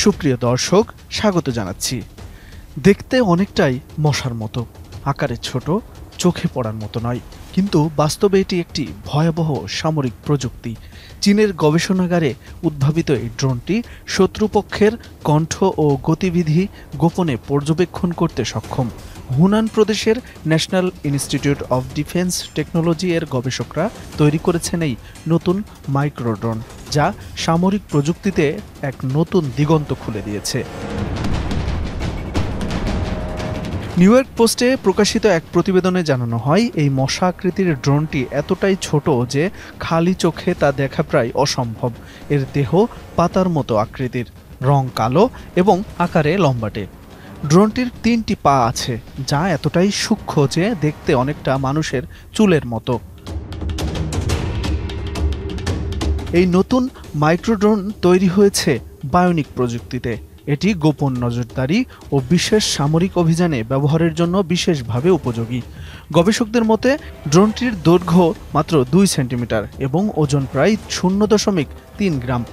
সুপ্রিয় দর্শক, স্বাগত জানাচ্ছি। দেখতে অনেকটাই মশার মতো, আকারে ছোট, চোখে পড়ার মতো নয়, কিন্তু বাস্তবে এটি একটি ভয়াবহ সামরিক প্রযুক্তি। চীনের গবেষণাগারে উদ্ভাবিত এই ড্রোনটি শত্রুপক্ষের কণ্ঠ ও গতিবিধি গোপনে পর্যবেক্ষণ করতে সক্ষম। হুনান প্রদেশের national institute of defence technology এর গবেষকরা তৈরি করেছেন এই নতুন মাইক্রোড্রোন, যা সামরিক প্রযুক্তিতে এক নতুন দিগন্ত খুলে দিয়েছে। নিউ ইয়র্ক পোস্টে প্রকাশিত এক প্রতিবেদনে জানানো হয়, এই মশা আকৃতির ড্রোনটি এতটাই ছোট যে খালি চোখে তা দেখা প্রায় অসম্ভব। এর দেহ পাতার মতো আকৃতির, রং কালো এবং আকারে লম্বাটে। ড্রোনটির ৩টি পা আছে, যা এতটাই সূক্ষ্ম যে দেখতে অনেকটা মানুষের চুলের মতো। এই নতুন মাইক্রোড্রোন তৈরি হয়েছে বায়োনিক প্রযুক্তিতে। এটি গোপন নজরদারি ও বিশেষ সামরিক অভিযানে ব্যবহারের জন্য বিশেষভাবে উপযোগী। গবেষকদের মতে ড্রোনটির দৈর্ঘ্য মাত্র ২ সেন্টিমিটার এবং ওজন প্রায় ০.৩ গ্রাম।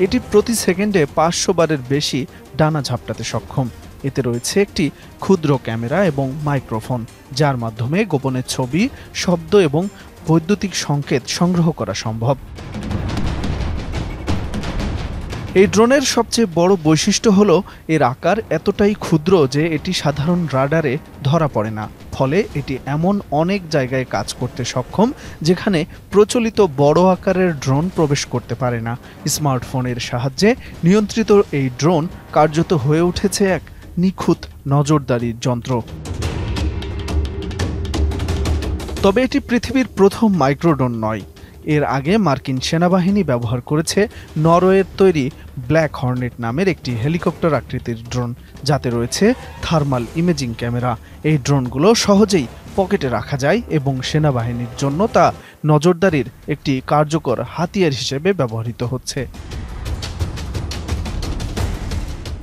এটি প্রতি সেকেন্ডে ৫০০ বারের বেশি ডানা ঝাপটাতে সক্ষম। এতে রয়েছে একটি ক্ষুদ্র ক্যামেরা এবং মাইক্রোফোন, যার মাধ্যমে গোপনে ছবি, শব্দ এবং বৈদ্যুতিক সংকেত সংগ্রহ করা সম্ভব। এই ড্রোনের সবচেয়ে বড় বৈশিষ্ট্য হল এর আকার এতটাই ক্ষুদ্র যে এটি সাধারণ রাডারে ধরা পড়ে না। ফলে এটি এমন অনেক জায়গায় কাজ করতে সক্ষম যেখানে প্রচলিত বড় আকারের ড্রোন প্রবেশ করতে পারে না। স্মার্টফোনের সাহায্যে নিয়ন্ত্রিত এই ড্রোন কার্যত হয়ে উঠেছে এক নিখুঁত নজরদারির যন্ত্র। তবে এটি পৃথিবীর প্রথম মাইক্রোড্রোন নয়। এর আগে মার্কিন সেনাবাহিনী ব্যবহার করেছে নরওয়ের তৈরি ব্ল্যাক হর্নেট নামের একটি হেলিকপ্টার আকৃতির ড্রোন, যাতে রয়েছে থার্মাল ইমেজিং ক্যামেরা। এই ড্রোনগুলো সহজেই পকেটে রাখা যায় এবং সেনাবাহিনীর জন্য তা নজরদারির একটি কার্যকর হাতিয়ার হিসেবে ব্যবহৃত হচ্ছে।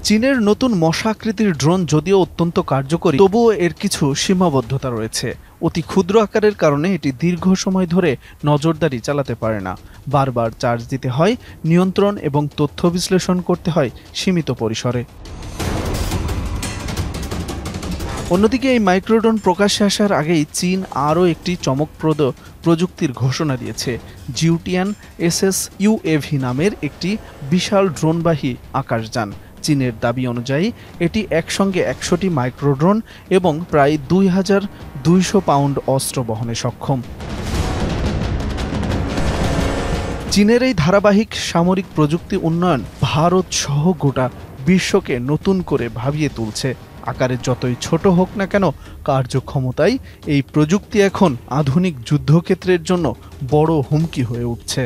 চীনের নতুন মশা আকৃতির ড্রোন যদিও অত্যন্ত কার্যকরী, তবুও এর কিছু সীমাবদ্ধতা রয়েছে। অতি ক্ষুদ্র আকারের কারণে এটি দীর্ঘ সময় ধরে নজরদারি চালাতে পারে না। বারবার চার্জ দিতে হয়, নিয়ন্ত্রণ এবং তথ্য বিশ্লেষণ করতে হয় সীমিত পরিসরে। অন্যদিকে এই মাইক্রোড্রোন প্রকাশ্যে আসার আগেই চীন আরও একটি চমকপ্রদ প্রযুক্তির ঘোষণা দিয়েছে। জিউটিয়ান SSUAV নামের একটি বিশাল ড্রোনবাহী আকাশযান। চীনের দাবি অনুযায়ী এটি একসঙ্গে ১০০টি মাইক্রোড্রোন এবং প্রায় ২,২০০ পাউন্ড অস্ত্র বহনে সক্ষম। চীনের এই ধারাবাহিক সামরিক প্রযুক্তি উন্নয়ন ভারত সহ গোটা বিশ্বকে নতুন করে ভাবিয়ে তুলছে। আকারে যতই ছোট হোক না কেন, কার্যক্ষমতায় এই প্রযুক্তি এখন আধুনিক যুদ্ধক্ষেত্রের জন্য বড় হুমকি হয়ে উঠছে।